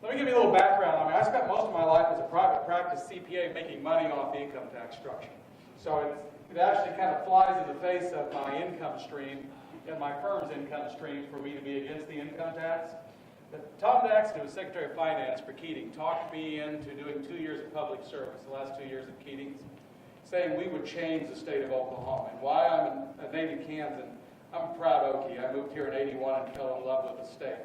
Let me give you a little background. I spent most of my life as a private practice CPA making money off the income tax structure. So it actually kind of flies in the face of my income stream and my firm's income stream for me to be against the income tax. But Tom Daxton, who was Secretary of Finance for Keating, talked me into doing 2 years of public service, the last 2 years of Keating's, saying we would change the state of Oklahoma. And why I'm a native Kansan, I'm a proud Okie. I moved here in '81 and fell in love with the state.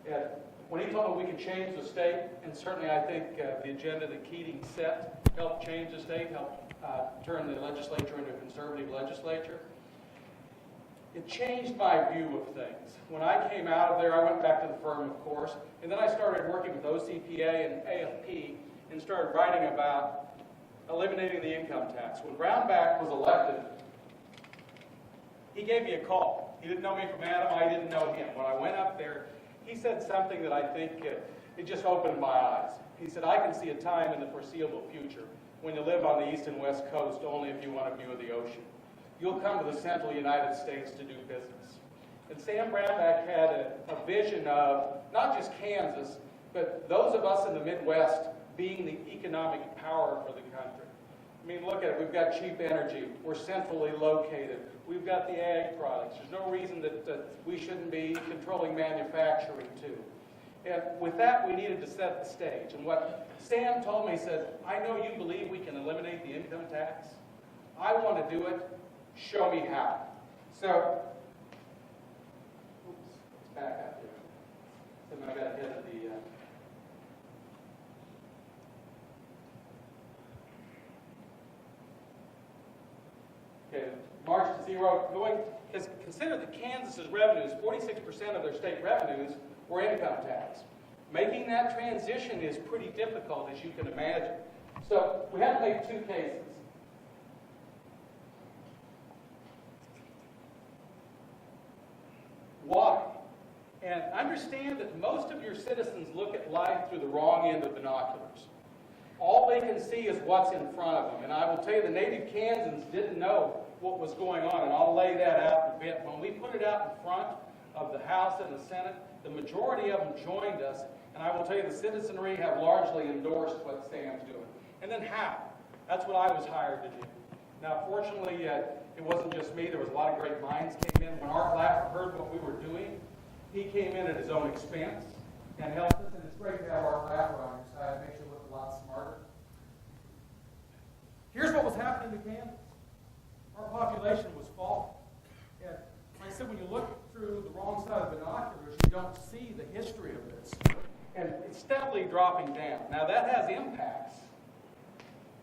And when he told me we could change the state, and certainly I think the agenda that Keating set helped change the state, helped turn the legislature into a conservative legislature, it changed my view of things. When I came out of there, I went back to the firm, of course, and then I started working with OCPA and AFP and started writing about eliminating the income tax. When Brownback was elected, he gave me a call. He didn't know me from Adam. I didn't know him. When I went up there, he said something that I think it just opened my eyes. He said, I can see a time in the foreseeable future when you live on the east and west coast only if you want a view of the ocean. You'll come to the central United States to do business. And Sam Brownback had a vision of not just Kansas, but those of us in the Midwest being the economic power for the country. I mean, look at it. We've got cheap energy. We're centrally located. We've got the ag products. There's no reason that we shouldn't be controlling manufacturing, too. And with that, we needed to set the stage. And what Sam told me, he said, I know you believe we can eliminate the income tax. I want to do it. Show me how. So, let's back up here. So I got ahead of the... Okay, march to zero. Because consider that Kansas's revenues, 46% of their state revenues were income tax. Making that transition is pretty difficult, as you can imagine. So we had to make two cases. Why? And understand that most of your citizens look at life through the wrong end of binoculars. All they can see is what's in front of them. And I will tell you, the native Kansans didn't know what was going on, and I'll lay that out in a bit. When we put it out in front of the House and the Senate, the majority of them joined us, and I will tell you, the citizenry have largely endorsed what Sam's doing. And then how? That's what I was hired to do. Now, fortunately, it wasn't just me. There was a lot of great minds came in. When Art Laffer heard what we were doing, he came in at his own expense and helped us, and it's great to have Art Laffer on your side. It makes you look a lot smarter. Here's what was happening to Kansas. Our population was falling. And like I said, when you look through the wrong side of binoculars, you don't see the history of this. And it's steadily dropping down. Now, that has impacts.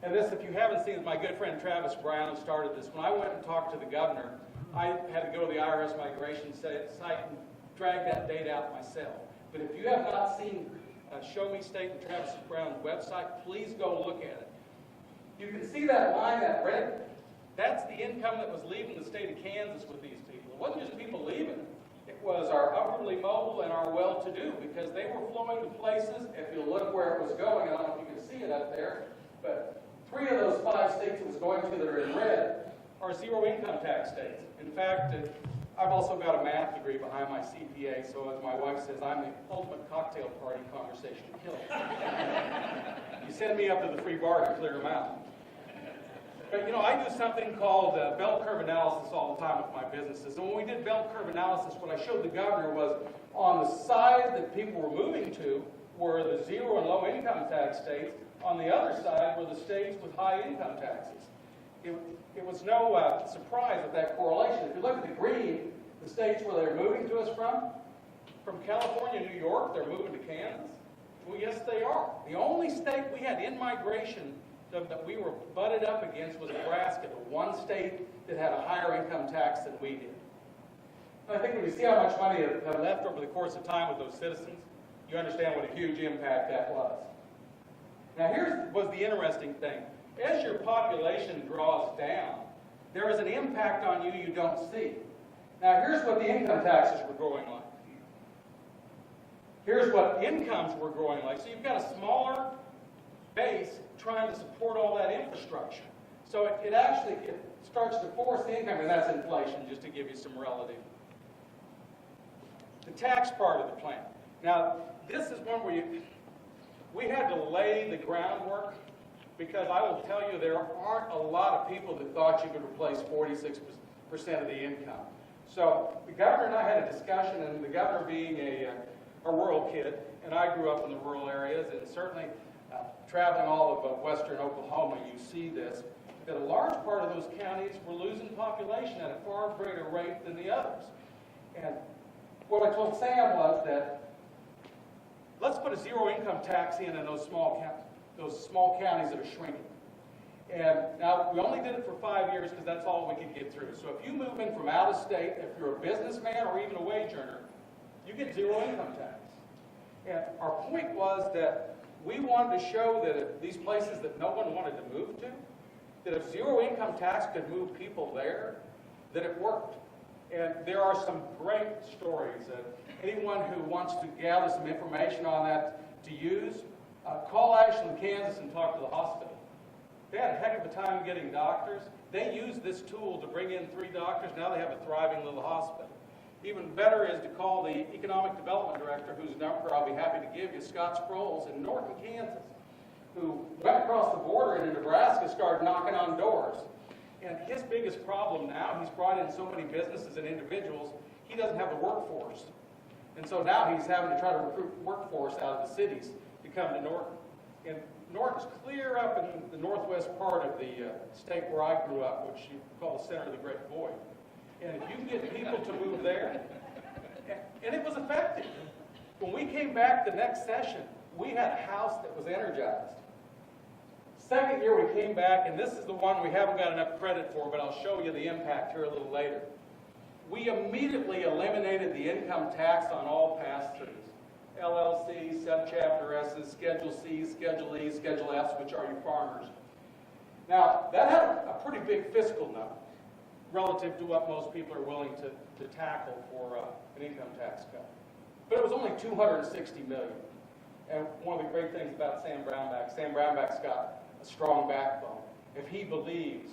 And this, if you haven't seen it, my good friend Travis Brown started this. When I went and talked to the governor, I had to go to the IRS migration site and drag that data out myself. But if you have not seen Show Me State and Travis Brown's website, please go look at it. You can see that line, that red. That's the income that was leaving the state of Kansas with these people. It wasn't just people leaving. It was our upwardly mobile and our well-to-do, because they were flowing to places. If you look where it was going, I don't know if you can see it up there, but 3 of those 5 states it was going to that are in red are zero income tax states. In fact, I've also got a math degree behind my CPA, so as my wife says, I'm the ultimate cocktail party conversation killer. You send me up to the free bar to clear them out. But, I do something called bell curve analysis all the time with my businesses. And when we did bell curve analysis, what I showed the governor was on the side that people were moving to were the zero and low income tax states. On the other side were the states with high income taxes. It was no surprise at that correlation. If you look at the green, the states where they're moving to us from California, New York, they're moving to Kansas. Well, yes, they are. The only state we had in migration that we were butted up against was Nebraska, the one state that had a higher income tax than we did. And I think when you see how much money had left over the course of time with those citizens, you understand what a huge impact that was. Now, here was the interesting thing. As your population draws down, there is an impact on you you don't see. Now, here's what the income taxes were growing like. Here's what incomes were growing like. So you've got a smaller base trying to support all that infrastructure. So it actually starts to force the income, and that's inflation, just to give you some relative. The tax part of the plan. Now, this is one where We had to lay the groundwork because I will tell you there aren't a lot of people that thought you could replace 46% of the income. So the governor and I had a discussion, and the governor being a rural kid, and I grew up in the rural areas, and certainly traveling all of western Oklahoma, you see this, that a large part of those counties were losing population at a far greater rate than the others. And what I told Sam was that let's put a zero income tax in those small counties that are shrinking. And now we only did it for 5 years because that's all we could get through. So if you move in from out of state, if you're a businessman or even a wage earner, you get zero income tax. And our point was that we wanted to show that if these places that no one wanted to move to, that if zero income tax could move people there, that it worked. And there are some great stories. Anyone who wants to gather some information on that to use, call Ashland, Kansas and talk to the hospital. They had a heck of a time getting doctors. They used this tool to bring in 3 doctors. Now they have a thriving little hospital. Even better is to call the economic development director, whose number I'll be happy to give you, Scott Sproles in Norton, Kansas, who went across the border into Nebraska, started knocking on doors. And his biggest problem now, he's brought in so many businesses and individuals, he doesn't have the workforce. And so now he's having to try to recruit workforce out of the cities to come to Norton. And Norton's clear up in the northwest part of the state where I grew up, which you call the center of the Great Void. And if you can get people to move there, and it was effective. When we came back the next session, we had a house that was energized. Second year we came back, and this is the one we haven't got enough credit for, but I'll show you the impact here a little later. We immediately eliminated the income tax on all pass-throughs. LLCs, subchapter S's, Schedule C's, Schedule E's, Schedule F's, which are your farmers. Now, that had a pretty big fiscal number relative to what most people are willing to tackle for an income tax cut. But it was only $260 million. And one of the great things about Sam Brownback's got a strong backbone. If he believes,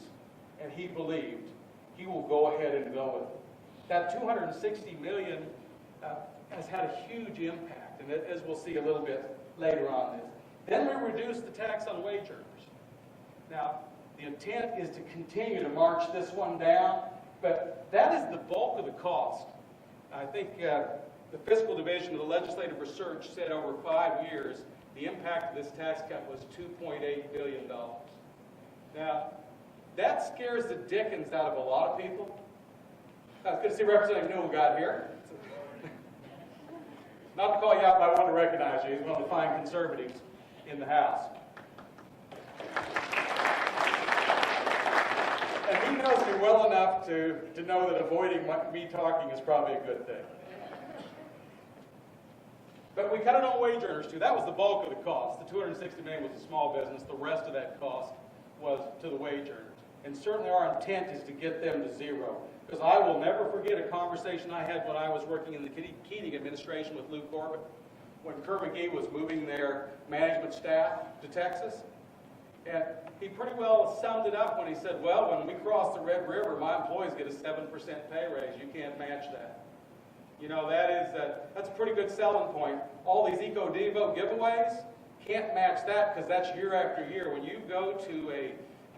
and he believed, he will go ahead and go with it. That $260 million has had a huge impact, and as we'll see a little bit later on this. Then we reduced the tax on wage earners. Now, the intent is to continue to march this one down, but that is the bulk of the cost. I think the fiscal division of the legislative research said over 5 years, the impact of this tax cut was $2.8 billion. Now, that scares the dickens out of a lot of people. It's good to see Representative Newell got here. Not to call you out, but I want to recognize you. He's one of the fine conservatives in the House. And he knows me well enough to know that avoiding me talking is probably a good thing. But we cut it on wage earners too. That was the bulk of the cost. The $260 million was a small business. The rest of that cost was to the wage earners. And certainly our intent is to get them to zero. Because I will never forget a conversation I had when I was working in the Keating administration with Lou Corbett, when Kerr McGee was moving their management staff to Texas. And he pretty well summed it up when he said, well, when we cross the Red River, my employees get a 7% pay raise. You can't match that. You know, that's a pretty good selling point. All these EcoDevo giveaways, can't match that because that's year after year. When you go to a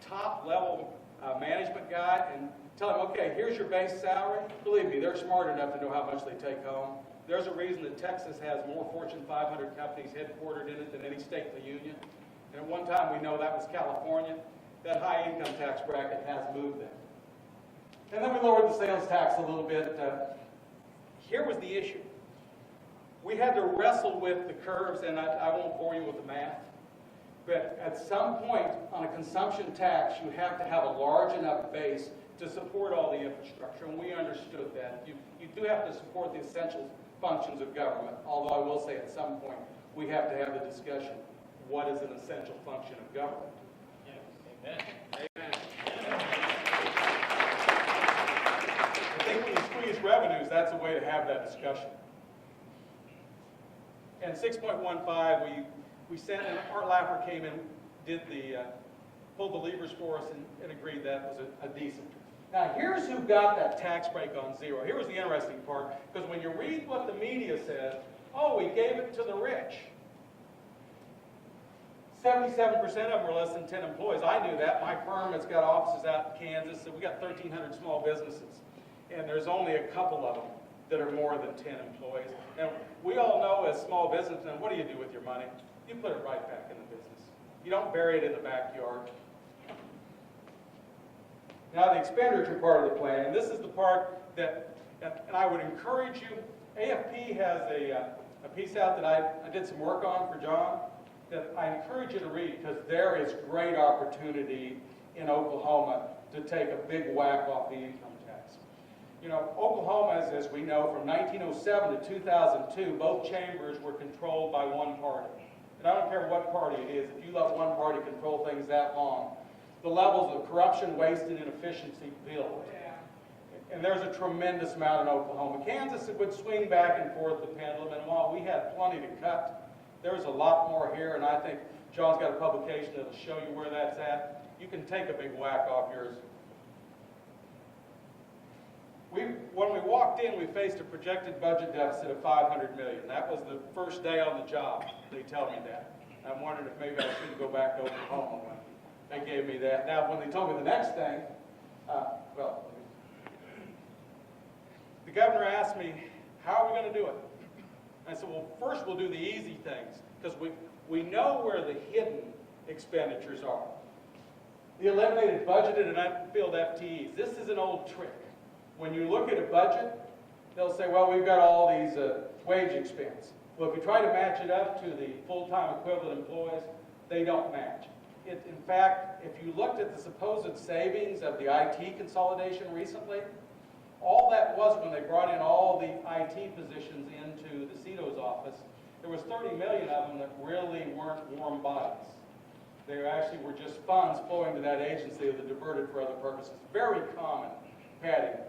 top-level management guy and tell him, okay, here's your base salary, believe me, they're smart enough to know how much they take home. There's a reason that Texas has more Fortune 500 companies headquartered in it than any state in the union. And at one time, we know that was California. That high income tax bracket has moved them. And then we lowered the sales tax a little bit. Here was the issue. We had to wrestle with the curves, and I won't bore you with the math. But at some point on a consumption tax, you have to have a large enough base to support all the infrastructure, and we understood that. You do have to support the essential functions of government, although I will say at some point we have to have the discussion, what is an essential function of government? Yes. Amen. Amen. I think when you squeeze revenues, that's a way to have that discussion. And 6.15, we sent, and Art Laffer came in, pulled the levers for us and agreed that was a decent. Now here's who got that tax break on zero. Here was the interesting part, because when you read what the media says, oh, we gave it to the rich. 77% of them are less than 10 employees. I knew that. My firm has got offices out in Kansas, so we got 1,300 small businesses, and there's only a couple of them that are more than 10 employees. And we all know as small businessmen, what do you do with your money? You put it right back in the business. You don't bury it in the backyard. Now the expenditure part of the plan, and this is the part that, and I would encourage you, AFP has a piece out that I did some work on for John, that I encourage you to read, because there is great opportunity in Oklahoma to take a big whack off the income tax. You know, Oklahoma, as we know, from 1907 to 2002, both chambers were controlled by one party. And I don't care what party it is, if you let one party control things that long, the levels of corruption, waste, and inefficiency build. And there's a tremendous amount in Oklahoma. Kansas, it would swing back and forth the pendulum, and while we had plenty to cut, there's a lot more here, and I think John's got a publication that'll show you where that's at. You can take a big whack off yours. When we walked in, we faced a projected budget deficit of $500 million. That was the first day on the job, they tell me that. I'm wondering if maybe I shouldn't go back to Oklahoma when they gave me that. Now, when they told me the next thing, the governor asked me, how are we going to do it? I said, well, first we'll do the easy things, because we know where the hidden expenditures are. The eliminated budgeted and unfilled FTEs. This is an old trick. When you look at a budget, they'll say, well, we've got all these wage expense. Well, if you try to match it up to the full-time equivalent employees, they don't match. In fact, if you looked at the supposed savings of the IT consolidation recently, all that was when they brought in all the IT positions into the CEDO's office, there was 30 million of them that really weren't warm bodies. They actually were just funds flowing to that agency that were diverted for other purposes. Very common padding.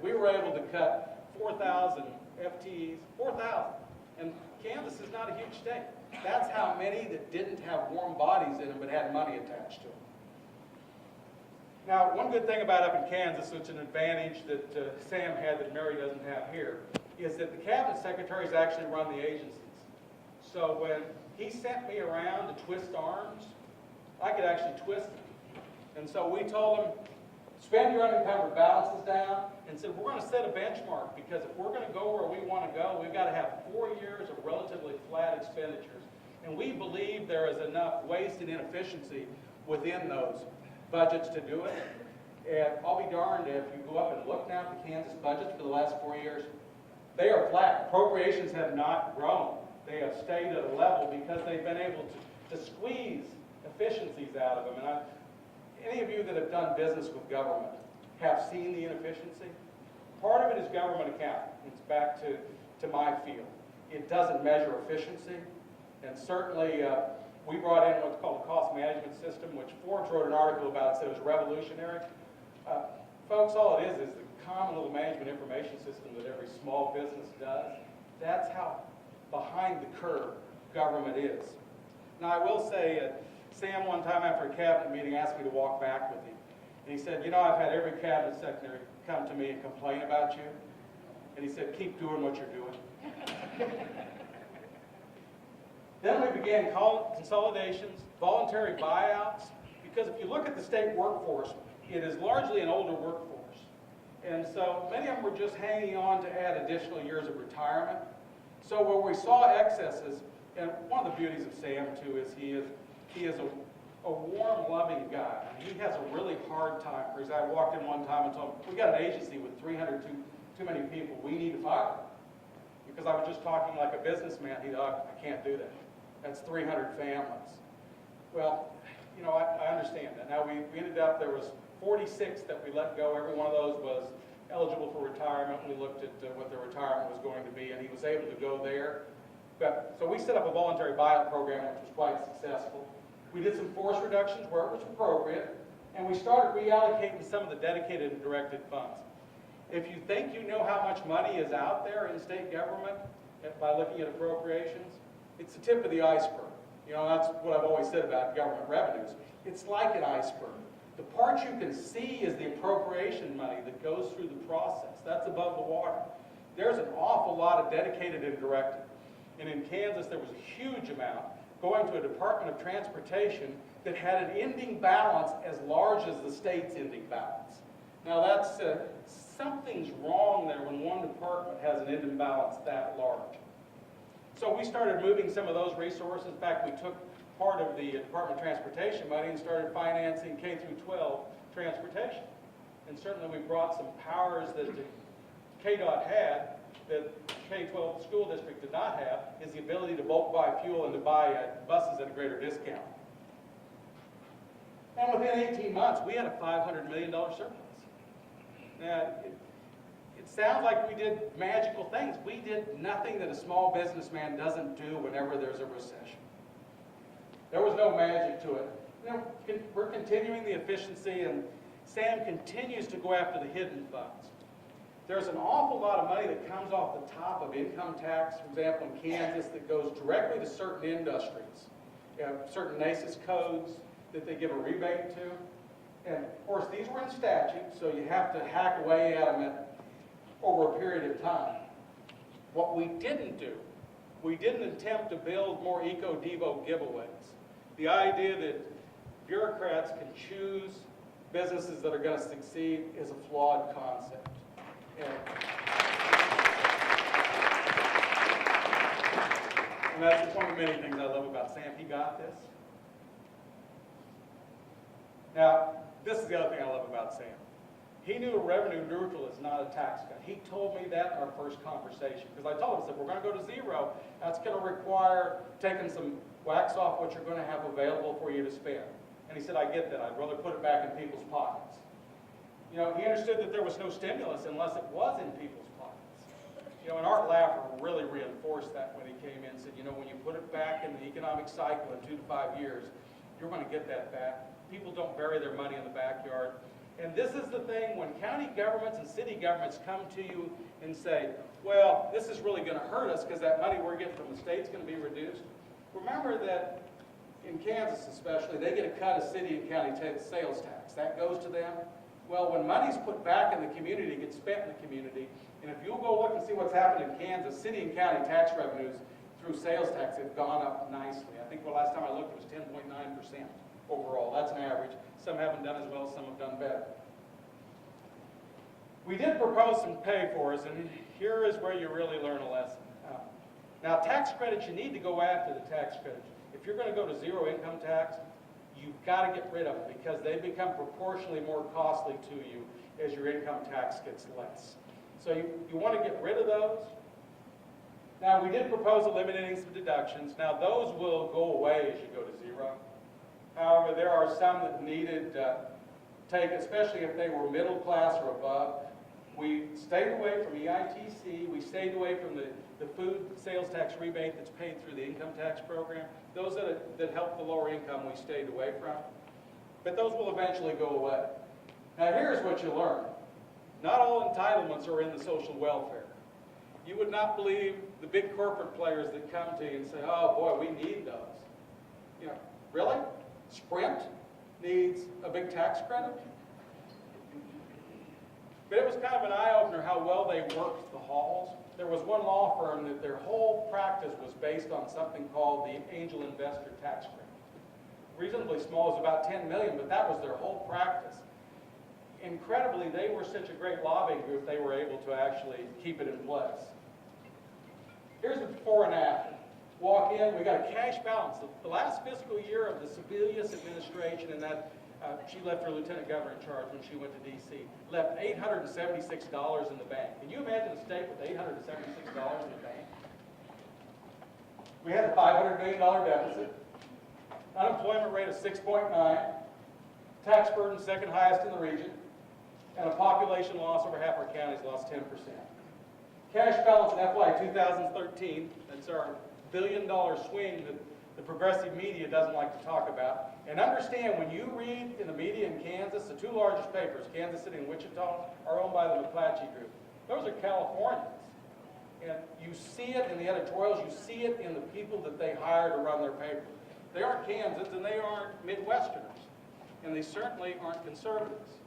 We were able to cut 4,000 FTEs, 4,000. And Kansas is not a huge state. That's how many that didn't have warm bodies in them but had money attached to them. Now, one good thing about up in Kansas, which is an advantage that Sam had that Mary doesn't have here, is that the cabinet secretaries actually run the agencies. So when he sent me around to twist arms, I could actually twist them. And so we told him, spend your unencumbered balances down, and said, we're going to set a benchmark, because if we're going to go where we want to go, we've got to have 4 years of relatively flat expenditures. And we believe there is enough waste and inefficiency within those budgets to do it. And I'll be darned if you go up and look now at the Kansas budgets for the last 4 years, they are flat. Appropriations have not grown. They have stayed at a level because they've been able to squeeze efficiencies out of them. And any of you that have done business with government have seen the inefficiency. Part of it is government accounting. It's back to my field. It doesn't measure efficiency. And certainly, we brought in what's called a cost management system, which Forbes wrote an article about, said it was revolutionary. Folks, all it is the common little management information system that every small business does. That's how behind the curve government is. Now, I will say, Sam one time after a cabinet meeting asked me to walk back with him. And he said, you know, I've had every cabinet secretary come to me and complain about you. And he said, keep doing what you're doing. Then we began consolidations, voluntary buyouts, because if you look at the state workforce, it is largely an older workforce. And so many of them were just hanging on to add additional years of retirement. So where we saw excesses, and one of the beauties of Sam too is he is a warm, loving guy. He has a really hard time. For example, I walked in one time and told him, we got an agency with 300 too many people. We need to fire them. Because I was just talking like a businessman. He thought, I can't do that. That's 300 families. Well, you know, I understand that. Now, we ended up, there was 46 that we let go. Every one of those was eligible for retirement. We looked at what their retirement was going to be, and he was able to go there. So we set up a voluntary buyout program, which was quite successful. We did some force reductions where it was appropriate, and we started reallocating some of the dedicated and directed funds. If you think you know how much money is out there in state government by looking at appropriations, it's the tip of the iceberg. You know, that's what I've always said about government revenues. It's like an iceberg. The part you can see is the appropriation money that goes through the process. That's above the water. There's an awful lot of dedicated and directed. And in Kansas, there was a huge amount going to a Department of Transportation that had an ending balance as large as the state's ending balance. Now that's, something's wrong there when one department has an ending balance that large. So we started moving some of those resources. In fact, we took part of the Department of Transportation money and started financing K through 12 transportation. And certainly we brought some powers that the KDOT had that K-12 school district did not have, is the ability to bulk buy fuel and to buy buses at a greater discount. And within 18 months, we had a $500 million surplus. Now, it sounds like we did magical things. We did nothing that a small businessman doesn't do whenever there's a recession. There was no magic to it. You know, we're continuing the efficiency, and Sam continues to go after the hidden funds. There's an awful lot of money that comes off the top of income tax, for example, in Kansas, that goes directly to certain industries. You have certain NACIS codes that they give a rebate to. And of course, these were in statute, so you have to hack away at them over a period of time. What we didn't do, we didn't attempt to build more Eco-Devo giveaways. The idea that bureaucrats can choose businesses that are going to succeed is a flawed concept. And that's one of the many things I love about Sam. He got this. Now, this is the other thing I love about Sam. He knew revenue neutral is not a tax cut. He told me that in our first conversation. Because I told him, I said, we're going to go to zero. That's going to require taking some wax off what you're going to have available for you to spend. And he said, I get that. I'd rather put it back in people's pockets. You know, he understood that there was no stimulus unless it was in people's pockets. You know, and Art Laffer really reinforced that when he came in and said, you know, when you put it back in the economic cycle in 2 to 5 years, you're going to get that back. People don't bury their money in the backyard. And this is the thing, when county governments and city governments come to you and say, well, this is really going to hurt us because that money we're getting from the state's going to be reduced. Remember that in Kansas especially, they get a cut of city and county sales tax. That goes to them. Well, when money's put back in the community, it gets spent in the community. And if you'll go look and see what's happened in Kansas, city and county tax revenues through sales tax have gone up nicely. I think the last time I looked, it was 10.9% overall. That's an average. Some haven't done as well, some have done better. We did propose some pay-fors, and here is where you really learn a lesson. Now, tax credits, you need to go after the tax credits. If you're going to go to zero income tax, you've got to get rid of them because they become proportionally more costly to you as your income tax gets less. So you want to get rid of those. Now, we did propose eliminating some deductions. Now, those will go away as you go to zero. However, there are some that needed take, especially if they were middle class or above. We stayed away from EITC. We stayed away from the food sales tax rebate that's paid through the income tax program. Those that help the lower income, we stayed away from. But those will eventually go away. Now, here's what you learn. Not all entitlements are in the social welfare. You would not believe the big corporate players that come to you and say, oh, boy, we need those. You know, really? Sprint needs a big tax credit? But it was kind of an eye-opener how well they worked the halls. There was one law firm that their whole practice was based on something called the Angel Investor Tax Credit. Reasonably small, it was about $10 million, but that was their whole practice. Incredibly, they were such a great lobbying group, they were able to actually keep it in place. Here's the before and after. Walk in, we got a cash balance. The last fiscal year of the Sebelius administration, and that she left her lieutenant governor in charge when she went to D.C., left $876 in the bank. Can you imagine a state with $876 in the bank? We had a $500 million deficit, unemployment rate of 6.9, tax burden second highest in the region, and a population loss over half our counties lost 10%. Cash balance in FY 2013, that's our billion-dollar swing that the progressive media doesn't like to talk about. And understand, when you read in the media in Kansas, the two largest papers, Kansas City and Wichita, are owned by the McClatchy Group. Those are Californians. And you see it in the editorials, you see it in the people that they hire to run their paper. They aren't Kansans and they aren't Midwesterners. And they certainly aren't conservatives.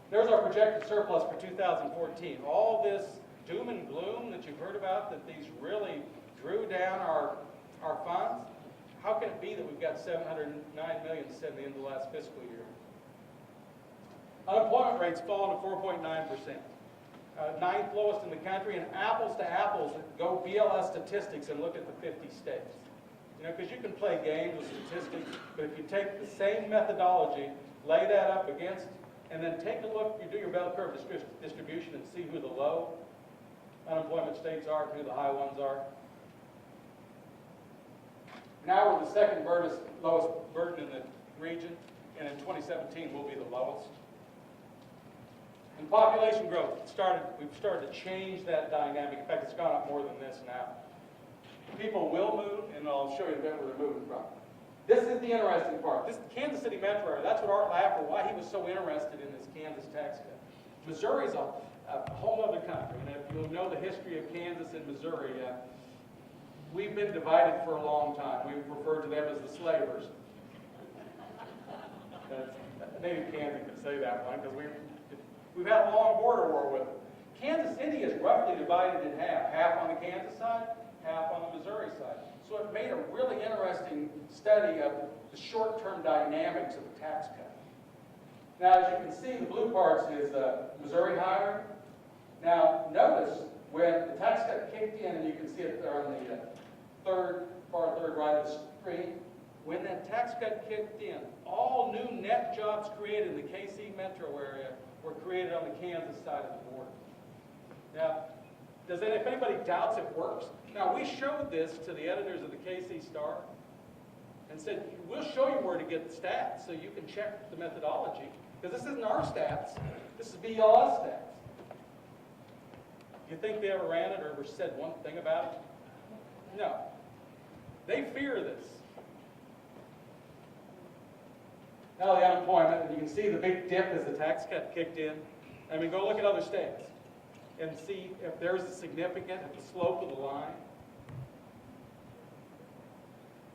There's our projected surplus for 2014. All this doom and gloom that you've heard about, that these really drew down our funds, how can it be that we've got 709 million set at the end of the last fiscal year? Unemployment rate's fallen to 4.9%. Ninth lowest in the country, and apples to apples, go BLS statistics and look at the 50 states. You know, because you can play games with statistics, but if you take the same methodology, lay that up against, and then take a look, you do your bell curve distribution and see who the low unemployment states are and who the high ones are. Now we're the second lowest burden in the region, and in 2017 we'll be the lowest. And population growth, we've started to change that dynamic. In fact, it's gone up more than this now. People will move, and I'll show you a bit where they're moving from. This is the interesting part. This Kansas City metro area, that's what Art Laffer, why he was so interested in this Kansas tax cut. Missouri's a whole other country, and if you'll know the history of Kansas and Missouri, we've been divided for a long time. We've referred to them as the slavers. Maybe Kansas can say that one, because we've had a long border war with them. Kansas City is roughly divided in half, half on the Kansas side, half on the Missouri side. So it made a really interesting study of the short-term dynamics of the tax cut. Now, as you can see, the blue parts is Missouri hiring. Now, notice when the tax cut kicked in, and you can see it there on the far third right of the screen, when that tax cut kicked in, all new net jobs created in the KC metro area were created on the Kansas side of the border. Now, if anybody doubts it works, now we showed this to the editors of the KC Star and said, we'll show you where to get the stats so you can check the methodology, because this isn't our stats, this is BLS stats. You think they ever ran it or ever said one thing about it? No. They fear this. Now the unemployment, and you can see the big dip as the tax cut kicked in. I mean, go look at other states and see if there's a significant at the slope of the line.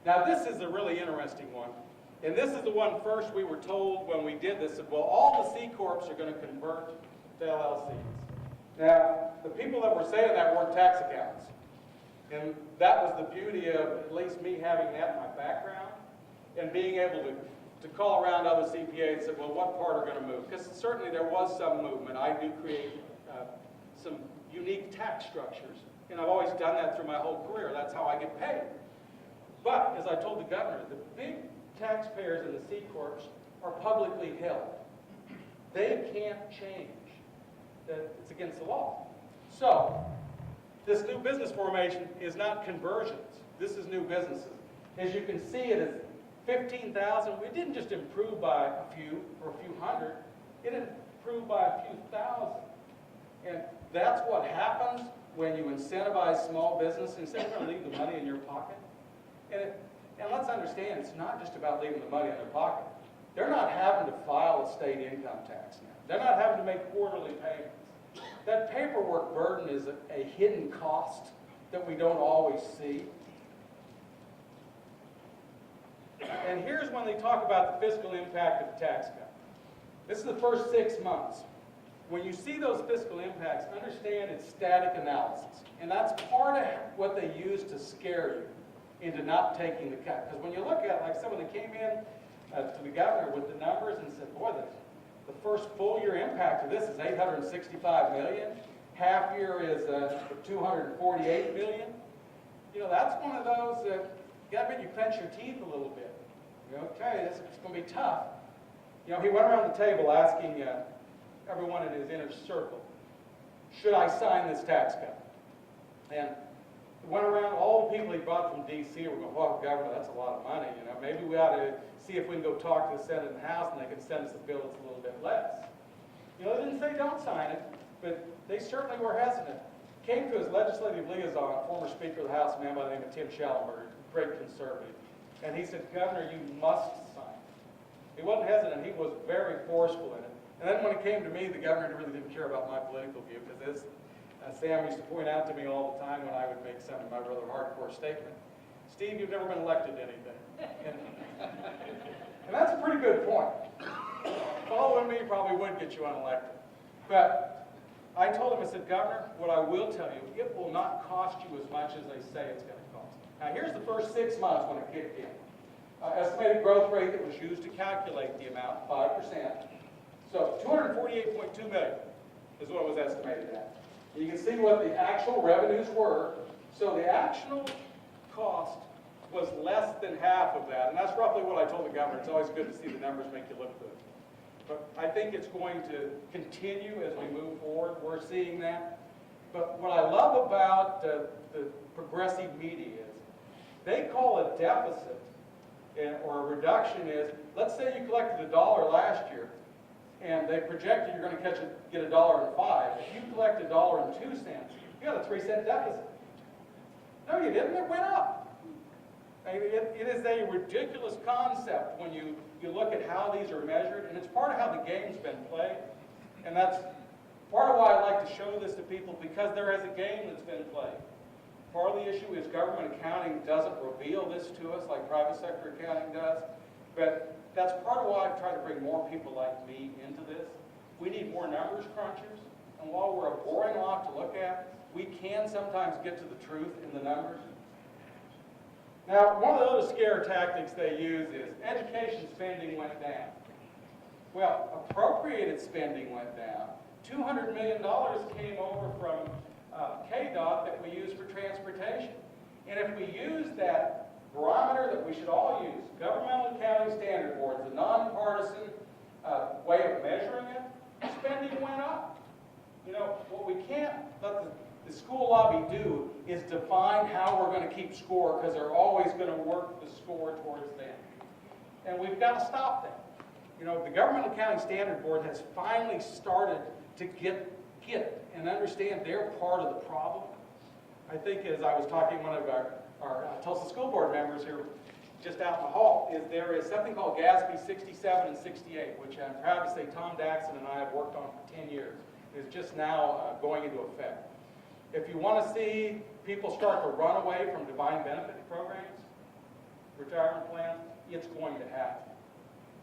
Now this is a really interesting one. And this is the one first we were told when we did this, that, well, all the C Corps are going to convert to LLCs. Now, the people that were saying that weren't tax accountants. And that was the beauty of at least me having that in my background and being able to call around other CPAs and say, well, what part are going to move? Because certainly there was some movement. I do create some unique tax structures, and I've always done that through my whole career. That's how I get paid. But, as I told the governor, the big taxpayers in the C Corps are publicly held. They can't change. It's against the law. So, this new business formation is not conversions. This is new businesses. As you can see, it is 15,000. We didn't just improve by a few or a few hundred. It improved by a few thousand. And that's what happens when you incentivize small business and say, we're going to leave the money in your pocket. And let's understand, it's not just about leaving the money in their pocket. They're not having to file a state income tax now. They're not having to make quarterly payments. That paperwork burden is a hidden cost that we don't always see. And here's when they talk about the fiscal impact of the tax cut. This is the first 6 months. When you see those fiscal impacts, understand it's static analysis. And that's part of what they use to scare you into not taking the cut. Because when you look at, like someone that came in to the governor with the numbers and said, boy, the first full year impact of this is $865 million. Half year is $248 million. You know, that's one of those that you clench your teeth a little bit. You know, okay, it's going to be tough. You know, he went around the table asking everyone in his inner circle, should I sign this tax cut? And went around, all the people he brought from D.C. were going, well, Governor, that's a lot of money. You know, maybe we ought to see if we can go talk to the Senate and House and they can send us a bill that's a little bit less. You know, they didn't say don't sign it, but they certainly were hesitant. Came to his legislative liaison, former Speaker of the House, a man by the name of Tim Schallenberger, great conservative. And he said, Governor, you must sign it. He wasn't hesitant. He was very forceful in it. And then when it came to me, the governor really didn't care about my political view, because as Sam used to point out to me all the time when I would make some of my rather hardcore statement, Steve, you've never been elected to anything. And that's a pretty good point. Following me probably would get you unelected. But I told him, I said, Governor, what I will tell you, it will not cost you as much as they say it's going to cost. Now here's the first 6 months when it kicked in. Estimated growth rate that was used to calculate the amount, 5%. So 248.2 million is what it was estimated at. You can see what the actual revenues were. So the actual cost was less than half of that, and that's roughly what I told the governor. It's always good to see the numbers make you look good. But I think it's going to continue as we move forward. We're seeing that. But what I love about the progressive media is they call a deficit or a reduction is, let's say you collected $1 last year, and they projected you're going to get $1.05. If you collect $1.02, you got a 3-cent deficit. No, you didn't. It went up. I mean, it is a ridiculous concept when you look at how these are measured, and it's part of how the game's been played. And that's part of why I like to show this to people, because there is a game that's been played. Part of the issue is government accounting doesn't reveal this to us like private sector accounting does. But that's part of why I try to bring more people like me into this. We need more numbers crunchers. And while we're a boring lot to look at, we can sometimes get to the truth in the numbers. Now, one of the other scare tactics they use is education spending went down. Well, appropriated spending went down. $200 million came over from KDOT that we use for transportation. And if we use that barometer that we should all use, Governmental Accounting Standard Board, the nonpartisan way of measuring it, spending went up. You know, what we can't let the school lobby do is define how we're going to keep score, because they're always going to work the score towards them. And we've got to stop that. You know, the Governmental Accounting Standard Board has finally started to get and understand they're part of the problem. I think as I was talking to one of our Tulsa School Board members here just out in the hall, is there is something called GASB 67 and 68, which I'm proud to say Tom Daxon and I have worked on for 10 years. It's just now going into effect. If you want to see people start to run away from defined benefit programs, retirement plans, it's going to happen.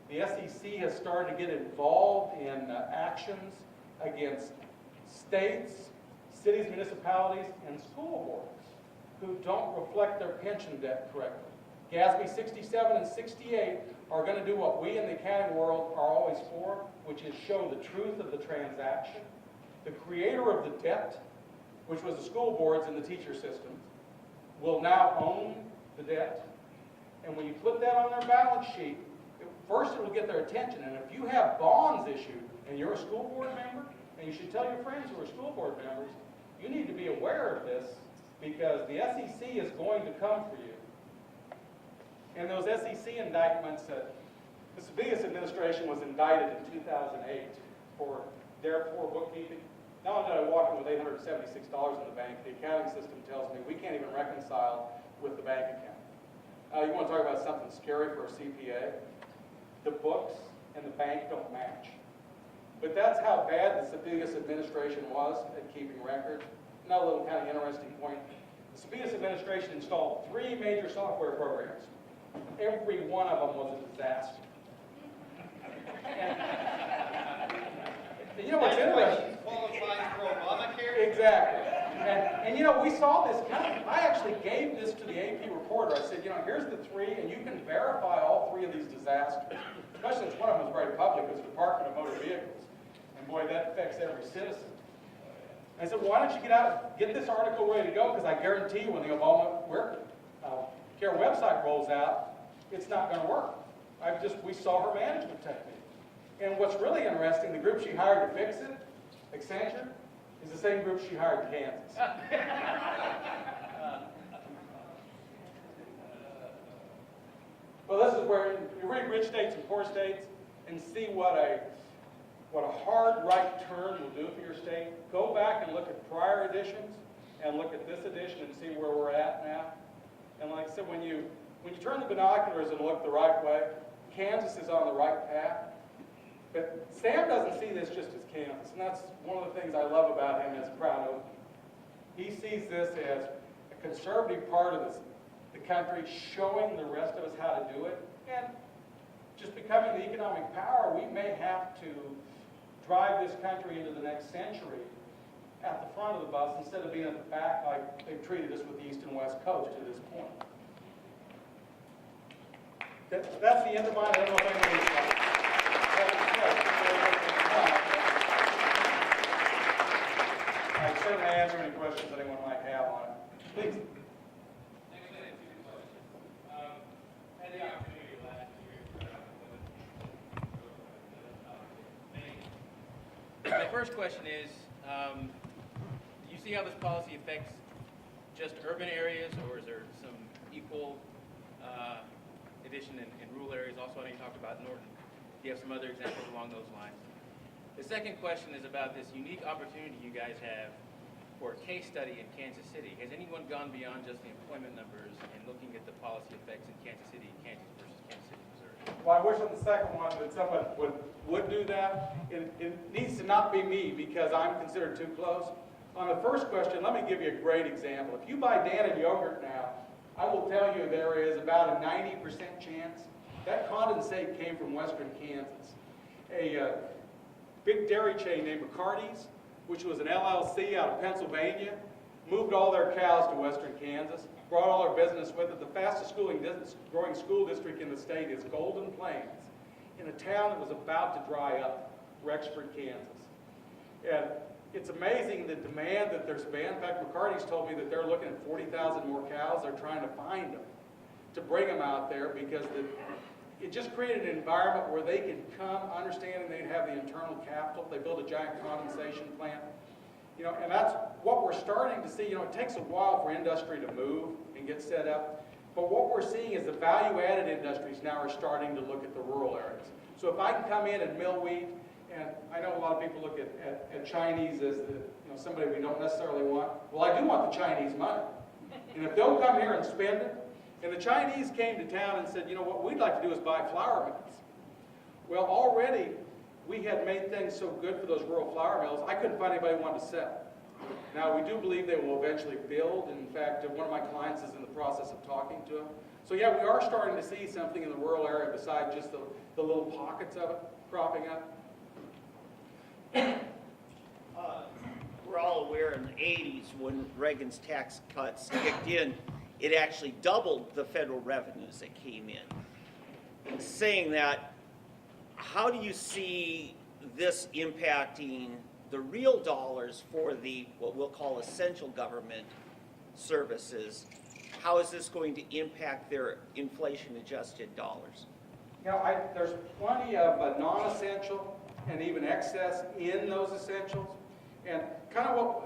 The SEC has started to get involved in actions against states, cities, municipalities, and school boards who don't reflect their pension debt correctly. GASB 67 and 68 are going to do what we in the accounting world are always for, which is show the truth of the transaction. The creator of the debt, which was the school boards and the teacher systems, will now own the debt. And when you put that on their balance sheet, first it will get their attention. And if you have bonds issued and you're a school board member, and you should tell your friends who are school board members, you need to be aware of this, because the SEC is going to come for you. And those SEC indictments, the Sebelius administration was indicted in 2008 for their poor bookkeeping. Not only did I walk in with $876 in the bank, the accounting system tells me we can't even reconcile with the bank account. You want to talk about something scary for a CPA? The books and the bank don't match. But that's how bad the Sebelius administration was at keeping records. Another little kind of interesting point. The Sebelius administration installed 3 major software programs. Every one of them was a disaster. And you know what's interesting? Qualifies for Obamacare? Exactly. And you know, we saw this coming. I actually gave this to the AP reporter. I said, you know, here's the 3, and you can verify all 3 of these disasters. Especially since one of them was very public, it was the Department of Motor Vehicles. And boy, that affects every citizen. And I said, well, why don't you get this article ready to go, because I guarantee you when the Obamacare website rolls out, it's not going to work. We saw her management technique. And what's really interesting, the group she hired to fix it, Accenture, is the same group she hired in Kansas. Well, this is where you read Rich States and Poor States and see what a hard right turn will do for your state. Go back and look at prior editions and look at this edition and see where we're at now. And like I said, when you turn the binoculars and look the right way, Kansas is on the right path. But Sam doesn't see this just as Kansas, and that's one of the things I love about him as Crown Oak. He sees this as a conservative part of the country, showing the rest of us how to do it, and just becoming the economic power we may have to drive this country into the next century at the front of the bus instead of being at the back like they've treated us with the East and West Coast to this point. That's the end of mine. I don't know if anybody's I certainly answer any questions anyone might have on it. Please. Had the opportunity last year. My first question is, do you see how this policy affects just urban areas, or is there some equal addition in rural areas? Also, I know you talked about Norton. Do you have some other examples along those lines? The second question is about this unique opportunity you guys have for a case study in Kansas City. Has anyone gone beyond just the employment numbers and looking at the policy effects in Kansas City, Kansas versus Kansas City, Missouri? Well, I wish on the second one that someone would do that. It needs to not be me because I'm considered too close. On the first question, let me give you a great example. If you buy Dannon yogurt now, I will tell you there is about a 90% chance that condensate came from western Kansas. A big dairy chain named McCarty's, which was an LLC out of Pennsylvania, moved all their cows to western Kansas, brought all their business with it. The fastest growing school district in the state is Golden Plains, in a town that was about to dry up, Rexford, Kansas. And it's amazing the demand that there's been. In fact, McCarty's told me that they're looking at 40,000 more cows. They're trying to find them to bring them out there because it just created an environment where they could come, understanding they'd have the internal capital. They built a giant condensation plant. And that's what we're starting to see. It takes a while for industry to move and get set up. But what we're seeing is the value-added industries now are starting to look at the rural areas. So if I can come in and mill wheat, and I know a lot of people look at Chinese as somebody we don't necessarily want. Well, I do want the Chinese money. And if they'll come here and spend it, and the Chinese came to town and said, what we'd like to do is buy flour mills. Well, already we had made things so good for those rural flour mills, I couldn't find anybody who wanted to sell. Now, we do believe they will eventually build. In fact, one of my clients is in the process of talking to them. So yeah, we are starting to see something in the rural area besides just the little pockets of it cropping up. We're all aware in the 80s when Reagan's tax cuts kicked in, it actually doubled the federal revenues that came in. In saying that, how do you see this impacting the real dollars for the, what we'll call essential government services? How is this going to impact their inflation-adjusted dollars? There's plenty of non-essential and even excess in those essentials. And kind of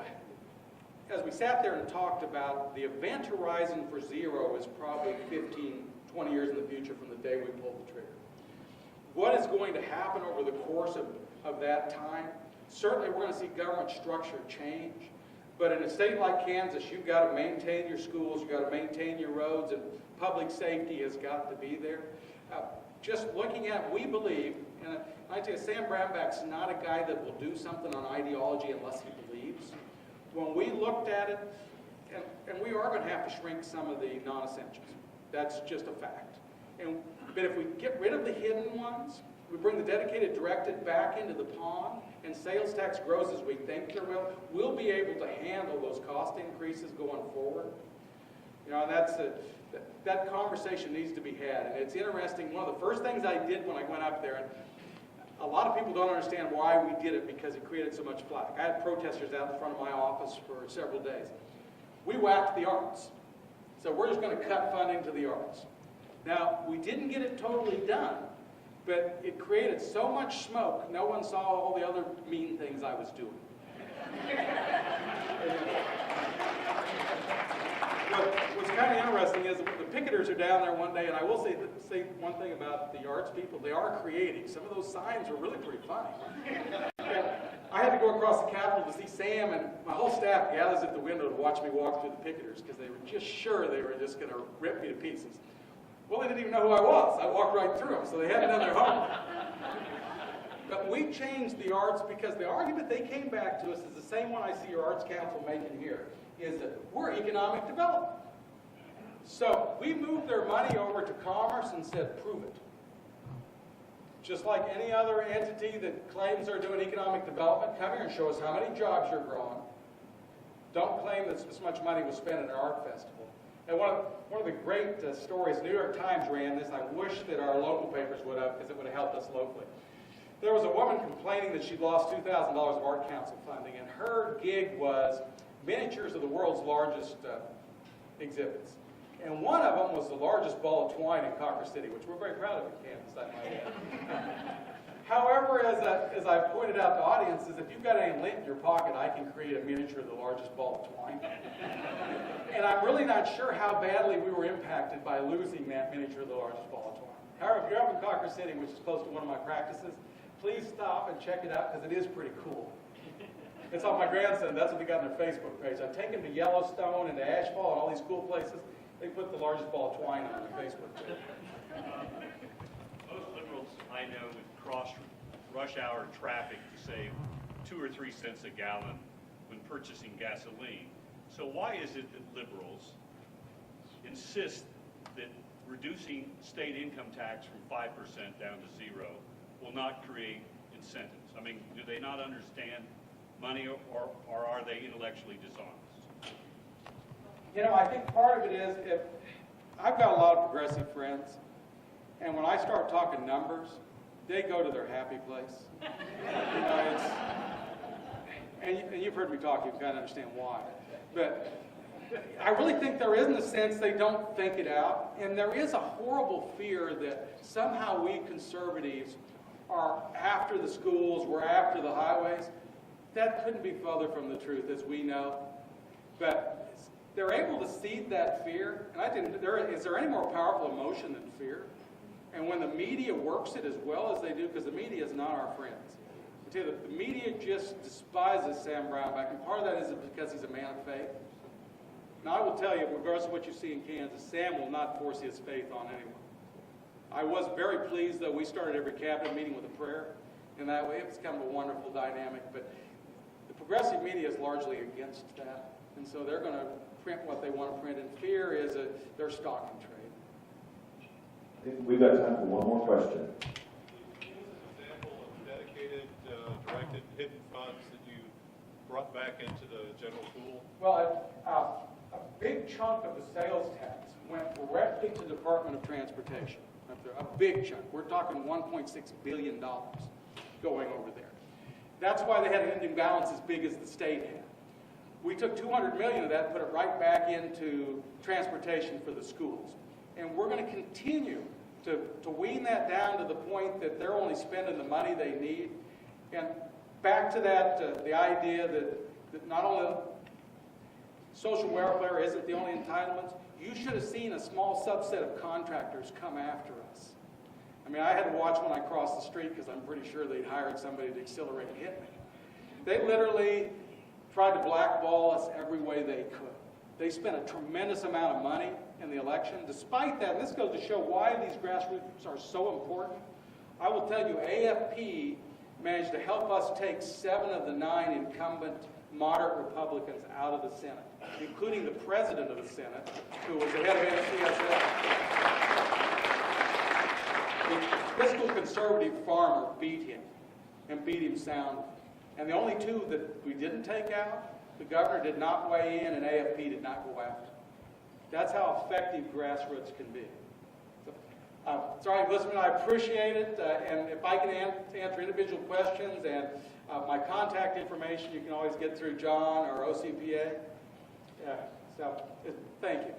as we sat there and talked about, the event horizon for zero is probably 15, 20 years in the future from the day we pull the trigger. What is going to happen over the course of that time? Certainly we're going to see government structure change. But in a state like Kansas, you've got to maintain your schools, you've got to maintain your roads, and public safety has got to be there. Just looking at it, we believe, and I tell you, Sam Bramback's not a guy that will do something on ideology unless he believes. When we looked at it, and we are going to have to shrink some of the non-essentials. That's just a fact. But if we get rid of the hidden ones, we bring the dedicated directed back into the pond, and sales tax grows as we think there will, we'll be able to handle those cost increases going forward. That conversation needs to be had. And it's interesting, one of the first things I did when I went up there, and a lot of people don't understand why we did it because it created so much flack. I had protesters out in front of my office for several days. We whacked the arts. So we're just going to cut funding to the arts. Now, we didn't get it totally done, but it created so much smoke, no one saw all the other mean things I was doing. What's kind of interesting is the picketers are down there one day, and I will say one thing about the arts people. They are creative. Some of those signs are really pretty funny. I had to go across the Capitol to see Sam, and my whole staff gathers at the window to watch me walk through the picketers because they were just sure they were just going to rip me to pieces. Well, they didn't even know who I was. I walked right through them, so they hadn't done their homework. But we changed the arts because the argument they came back to us is the same one I see your Arts Council making here, is that we're economic development. So we moved their money over to Commerce and said, prove it. Just like any other entity that claims they're doing economic development, come here and show us how many jobs you're growing, don't claim that this much money was spent in an art festival. And one of the great stories, New York Times ran this, I wish that our local papers would have, because it would have helped us locally. There was a woman complaining that she'd lost $2,000 of art council funding, and her gig was miniatures of the world's largest exhibits. And one of them was the largest ball of twine in Cawker City, which we're very proud of in Kansas, I might add. However, as I pointed out to audiences, if you've got any lint in your pocket, I can create a miniature of the largest ball of twine. And I'm really not sure how badly we were impacted by losing that miniature of the largest ball of twine. However, if you're up in Cawker City, which is close to one of my practices, please stop and check it out, because it is pretty cool. It's on my grandson. That's what they got on their Facebook page. I've taken to Yellowstone and to Ashfall and all these cool places. They put the largest ball of twine on their Facebook page. Most liberals I know would cross rush hour traffic to save 2 or 3 cents a gallon when purchasing gasoline. So why is it that liberals insist that reducing state income tax from 5% down to 0 will not create incentives? I mean, do they not understand money, or are they intellectually dishonest? You know, I think part of it is, I've got a lot of progressive friends, and when I start talking numbers, they go to their happy place. You know, and you've heard me talk, you kind of understand why. But I really think there is, in a sense, they don't think it out, and there is a horrible fear that somehow we conservatives are after the schools, we're after the highways. That couldn't be further from the truth, as we know. But they're able to seed that fear, and I think is there any more powerful emotion than fear? And when the media works it as well as they do, because the media is not our friends. I tell you, the media just despises Sam Brownback, and part of that is because he's a man of faith. Now, I will tell you, regardless of what you see in Kansas, Sam will not force his faith on anyone. I was very pleased that we started every cabinet meeting with a prayer, and that way it's kind of a wonderful dynamic. But the progressive media is largely against that, and so they're going to print what they want to print, and fear is their stock in trade. I think we've got time for one more question. Give us an example of dedicated, directed, hidden funds that you brought back into the general pool. Well, a big chunk of the sales tax went directly to the Department of Transportation. A big chunk. We're talking $1.6 billion going over there. That's why they had an ending balance as big as the state had. We took $200 million of that and put it right back into transportation for the schools. And we're going to continue to wean that down to the point that they're only spending the money they need. And back to that, the idea that not only social welfare isn't the only entitlements, you should have seen a small subset of contractors come after us. I mean, I had to watch when I crossed the street because I'm pretty sure they'd hired somebody to accelerate and hit me. They literally tried to blackball us every way they could. They spent a tremendous amount of money in the election. Despite that, and this goes to show why these grassroots are so important, I will tell you, AFP managed to help us take 7 of the 9 incumbent moderate Republicans out of the Senate, including the president of the Senate, who was the head of NCSF. The fiscal conservative farmer beat him, and beat him soundly. And the only 2 that we didn't take out, the governor did not weigh in, and AFP did not go after. That's how effective grassroots can be. So, sorry, listening, I appreciate it, and if I can answer individual questions, and my contact information, you can always get through John or OCPA. So, thank you.